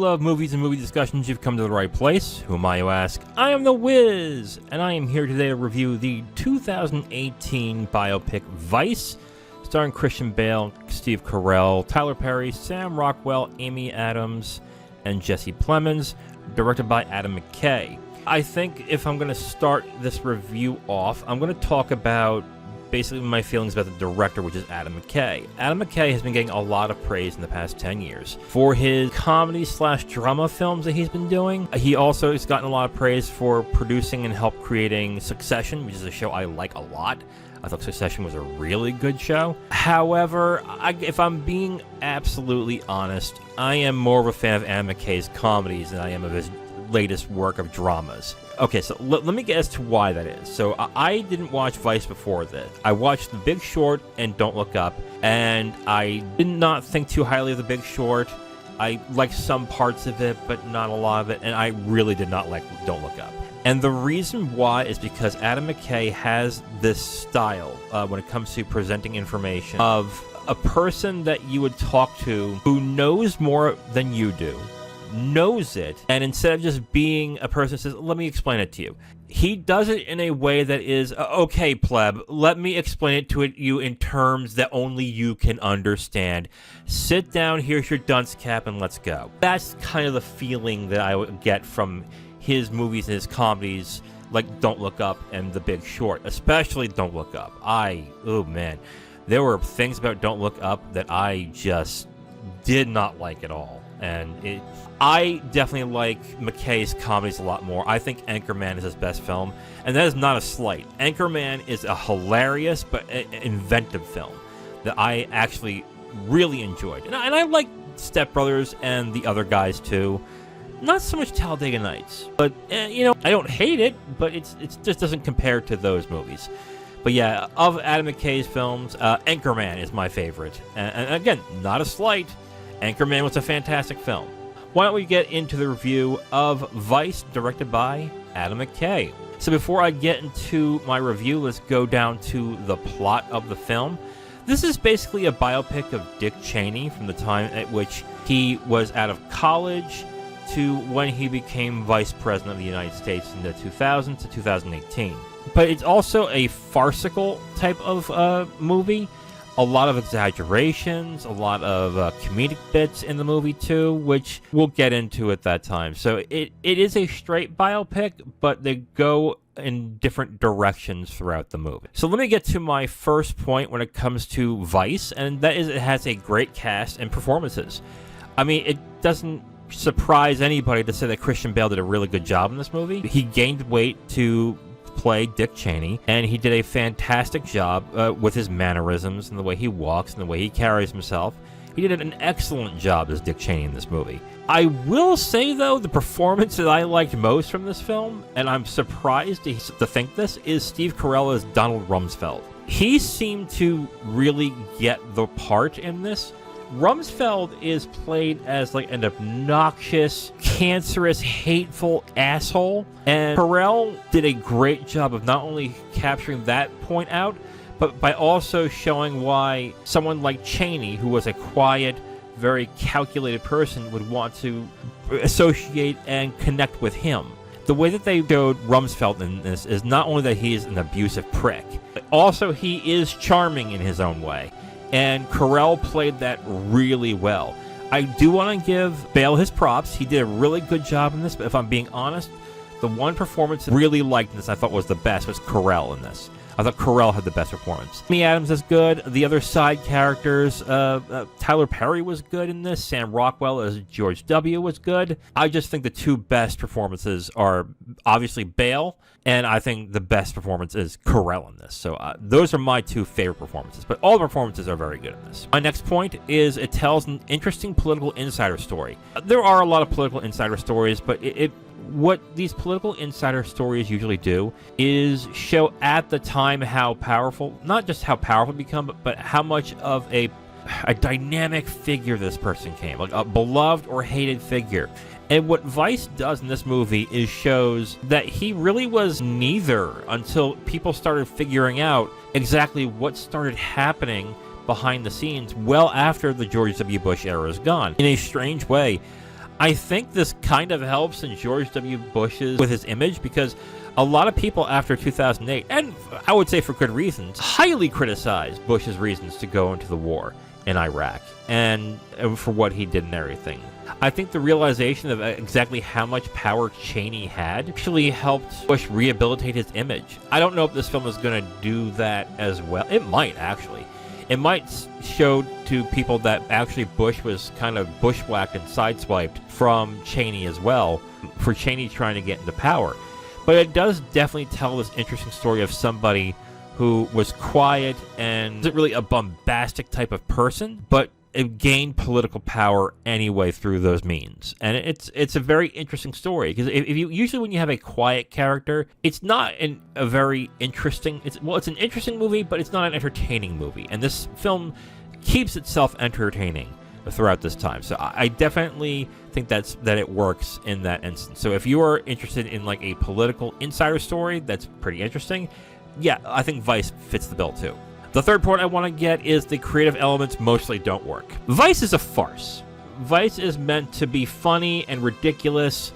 love movies and movie discussions, you've come to the right place. Who am I, you ask? I am The Wiz, and I am here today to review the 2018 biopic Vice, starring Christian Bale, Steve Carell, Tyler Perry, Sam Rockwell, Amy Adams, and Jesse Plemons, directed by Adam McKay. I think if I'm going to start this review off, I'm going to talk about basically my feelings about the director, which is Adam McKay. Adam McKay has been getting a lot of praise in the past 10 years for his comedy/drama films that he's been doing. He also has gotten a lot of praise for producing and help creating Succession, which is a show I like a lot. I thought Succession was a really good show. However, if I'm being absolutely honest, I am more of a fan of Adam McKay's comedies than I am of his latest work of dramas. Okay, so let me get as to why that is. So I didn't watch Vice before this. I watched The Big Short and Don't Look Up, and I did not think too highly of The Big Short. I liked some parts of it, but not a lot of it, and I really did not like Don't Look Up. And the reason why is because Adam McKay has this style when it comes to presenting information of a person that you would talk to who knows more than you do, knows it, and instead of just being a person who says, let me explain it to you, he does it in a way that is, okay, pleb, let me explain it to you in terms that only you can understand. Sit down, here's your dunce cap, and let's go. That's kind of the feeling that I would get from his movies and his comedies, like Don't Look Up and The Big Short, especially Don't Look Up. Oh man, there were things about Don't Look Up that I just did not like at all. And I definitely like McKay's comedies a lot more. I think Anchorman is his best film, and that is not a slight. Anchorman is a hilarious but inventive film that I actually really enjoyed. And I like Step Brothers and The Other Guys too. Not so much Talladega Nights, but I don't hate it, but it just doesn't compare to those movies. But yeah, of Adam McKay's films, Anchorman is my favorite. And again, not a slight. Anchorman was a fantastic film. Why don't we get into the review of Vice, directed by Adam McKay. So before I get into my review, let's go down to the plot of the film. This is basically a biopic of Dick Cheney from the time at which he was out of college to when he became Vice President of the United States in the 2000s to 2018. But it's also a farcical type of movie. A lot of exaggerations, a lot of comedic bits in the movie too, which we'll get into at that time. So it is a straight biopic, but they go in different directions throughout the movie. So let me get to my first point when it comes to Vice, and that is it has a great cast and performances. I mean, it doesn't surprise anybody to say that Christian Bale did a really good job in this movie. He gained weight to play Dick Cheney, and he did a fantastic job with his mannerisms and the way he walks and the way he carries himself. He did an excellent job as Dick Cheney in this movie. I will say, though, the performance that I liked most from this film, and I'm surprised to think this, is Steve Carell as Donald Rumsfeld. He seemed to really get the part in this. Rumsfeld is played as like an obnoxious, cancerous, hateful asshole, and Carell did a great job of not only capturing that point out, but by also showing why someone like Cheney, who was a quiet, very calculated person, would want to associate and connect with him. The way that they showed Rumsfeld in this is not only that he is an abusive prick, but also he is charming in his own way. And Carell played that really well. I do want to give Bale his props. He did a really good job in this, but if I'm being honest, the one performance I really liked in this, I thought was the best, was Carell in this. I thought Carell had the best performance. Amy Adams is good. The other side characters, Tyler Perry was good in this. Sam Rockwell as George W. was good. I just think the two best performances are obviously Bale, and I think the best performance is Carell in this. So those are my two favorite performances, but all the performances are very good in this. My next point is it tells an interesting political insider story. There are a lot of political insider stories, but what these political insider stories usually do is show at the time how powerful, not just how powerful become, but how much of a dynamic figure this person came, like a beloved or hated figure. And what Vice does in this movie is shows that he really was neither until people started figuring out exactly what started happening behind the scenes well after the George W. Bush era is gone. In a strange way, I think this kind of helps in George W. Bush's with his image, because a lot of people after 2008, and I would say for good reasons, highly criticized Bush's reasons to go into the war in Iraq and for what he did and everything. I think the realization of exactly how much power Cheney had actually helped Bush rehabilitate his image. I don't know if this film is going to do that as well. It might, actually. It might show to people that actually Bush was kind of bushwhacked and sideswiped from Cheney as well, for Cheney trying to get into power. But it does definitely tell this interesting story of somebody who was quiet and isn't really a bombastic type of person, but it gained political power anyway through those means. And it's a very interesting story, because if you usually when you have a quiet character, it's not a very interesting. It's an interesting movie, but it's not an entertaining movie. And this film keeps itself entertaining throughout this time. So I definitely think that it works in that instance. So if you are interested in like a political insider story that's pretty interesting, yeah, I think Vice fits the bill too. The third point I want to get is the creative elements mostly don't work. Vice is a farce. Vice is meant to be funny and ridiculous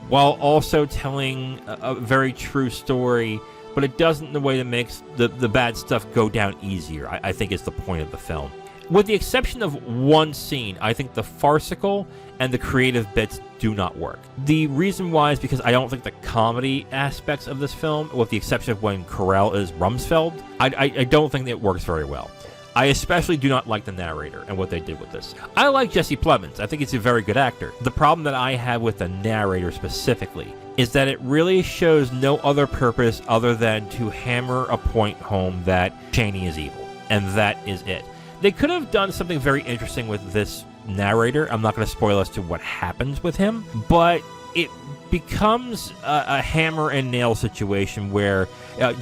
while also telling a very true story, but it doesn't in a way that makes the bad stuff go down easier, I think is the point of the film. With the exception of one scene, I think the farcical and the creative bits do not work. The reason why is because I don't think the comedy aspects of this film, with the exception of when Carell is Rumsfeld, I don't think it works very well. I especially do not like the narrator and what they did with this. I like Jesse Plemons. I think he's a very good actor. The problem that I have with the narrator specifically is that it really shows no other purpose other than to hammer a point home that Cheney is evil, and that is it. They could have done something very interesting with this narrator. I'm not going to spoil as to what happens with him, but it becomes a hammer and nail situation where,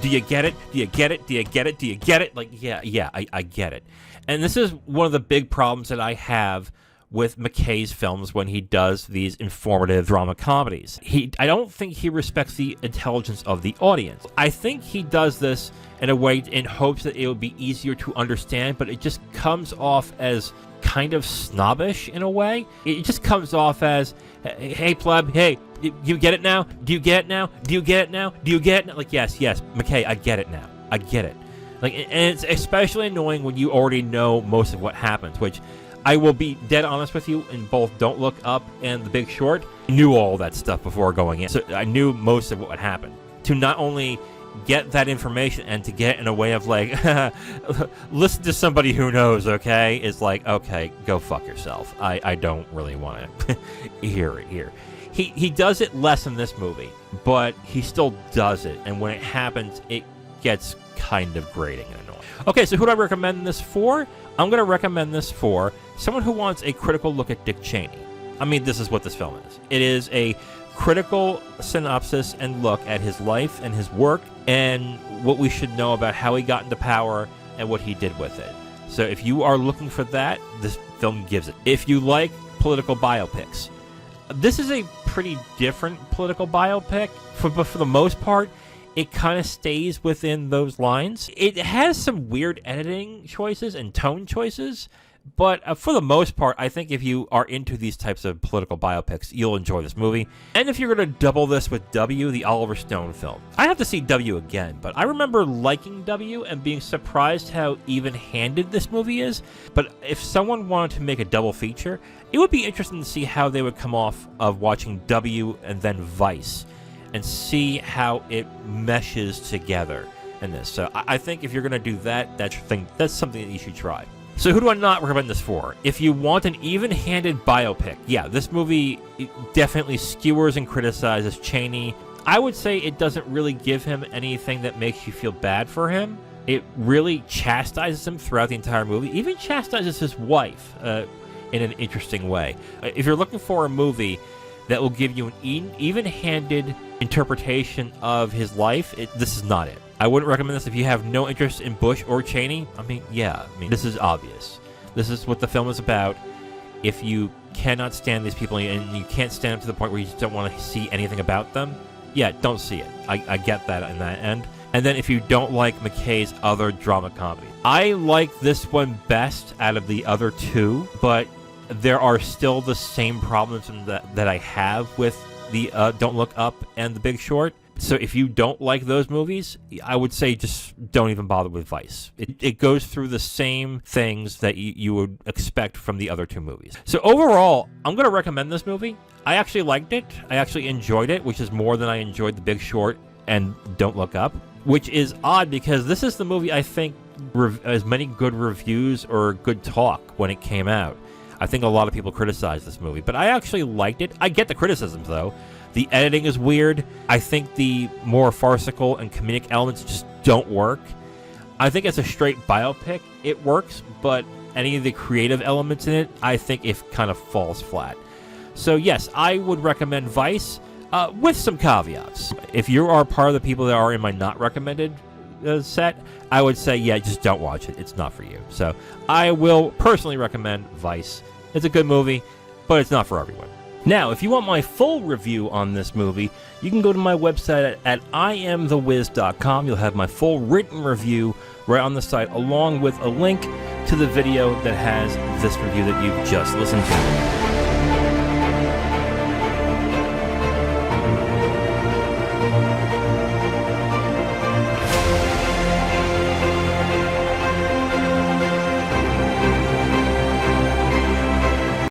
do you get it? Do you get it? Do you get it? Do you get it? Like, yeah, I get it. And this is one of the big problems that I have with McKay's films when he does these informative drama comedies. I don't think he respects the intelligence of the audience. I think he does this in a way in hopes that it will be easier to understand, but it just comes off as kind of snobbish in a way. It just comes off as, hey pleb, hey, do you get it now? Do you get it now? Do you get it now? Do you get it now? Like, yes, McKay, I get it now. I get it. Like, and it's especially annoying when you already know most of what happens, which I will be dead honest with you, in both Don't Look Up and The Big Short, I knew all that stuff before going in. So I knew most of what happened. To not only get that information and to get in a way of like, listen to somebody who knows, okay, is like, okay, go fuck yourself. I don't really want to hear it here. He does it less in this movie, but he still does it. And when it happens, it gets kind of grating and annoying. Okay, so who do I recommend this for? I'm going to recommend this for someone who wants a critical look at Dick Cheney. I mean, this is what this film is. It is a critical synopsis and look at his life and his work and what we should know about how he got into power and what he did with it. So if you are looking for that, this film gives it. If you like political biopics, this is a pretty different political biopic, but for the most part, it kind of stays within those lines. It has some weird editing choices and tone choices, but for the most part, I think if you are into these types of political biopics, you'll enjoy this movie. And if you're going to double this with W, the Oliver Stone film, I have to see W again, but I remember liking W and being surprised how even-handed this movie is. But if someone wanted to make a double feature, it would be interesting to see how they would come off of watching W and then Vice, and see how it meshes together in this. So I think if you're going to do that, that's something that you should try. So who do I not recommend this for? If you want an even-handed biopic, yeah, this movie definitely skewers and criticizes Cheney. I would say it doesn't really give him anything that makes you feel bad for him. It really chastises him throughout the entire movie, even chastises his wife in an interesting way. If you're looking for a movie that will give you an even-handed interpretation of his life, this is not it. I wouldn't recommend this if you have no interest in Bush or Cheney. I mean, this is obvious. This is what the film is about. If you cannot stand these people and you can't stand them to the point where you just don't want to see anything about them, yeah, don't see it. I get that in that end. And then if you don't like McKay's other drama comedy, I like this one best out of the other two, but there are still the same problems that I have with the Don't Look Up and The Big Short. So if you don't like those movies, I would say just don't even bother with Vice. It goes through the same things that you would expect from the other two movies. So overall, I'm going to recommend this movie. I actually liked it. I actually enjoyed it, which is more than I enjoyed The Big Short and Don't Look Up, which is odd because this is the movie I think as many good reviews or good talk when it came out. I think a lot of people criticized this movie, but I actually liked it. I get the criticisms, though. The editing is weird. I think the more farcical and comedic elements just don't work. I think as a straight biopic, it works, but any of the creative elements in it, I think it kind of falls flat. So yes, I would recommend Vice, with some caveats. If you are part of the people that are in my not recommended set, I would say, yeah, just don't watch it. It's not for you. So I will personally recommend Vice. It's a good movie, but it's not for everyone. Now, if you want my full review on this movie, you can go to my website at IamTheWiz.com. You'll have my full written review right on the site, along with a link to the video that has this review that you've just listened to.